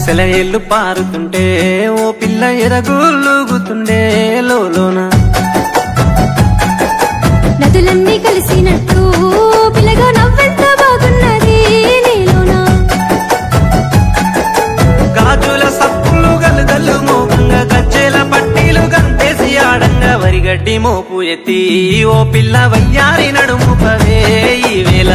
సెలయేళ్ళు పారుతుంటే ఓ పిల్ల ఎరగులుగుతుండే లోలోన నదులన్నీ కలిసినట్టు పిల్లగా నవ్వెంత బాగున్నది నీలోనా గాజుల సప్పులు గలుగల్లు మోగంగా గజ్జెల పట్టీలు గంతేసి ఆడంగా వరిగడ్డి మోపు ఎత్తి ఓ పిల్ల వయ్యారి నడుము పవే ఈ వేళ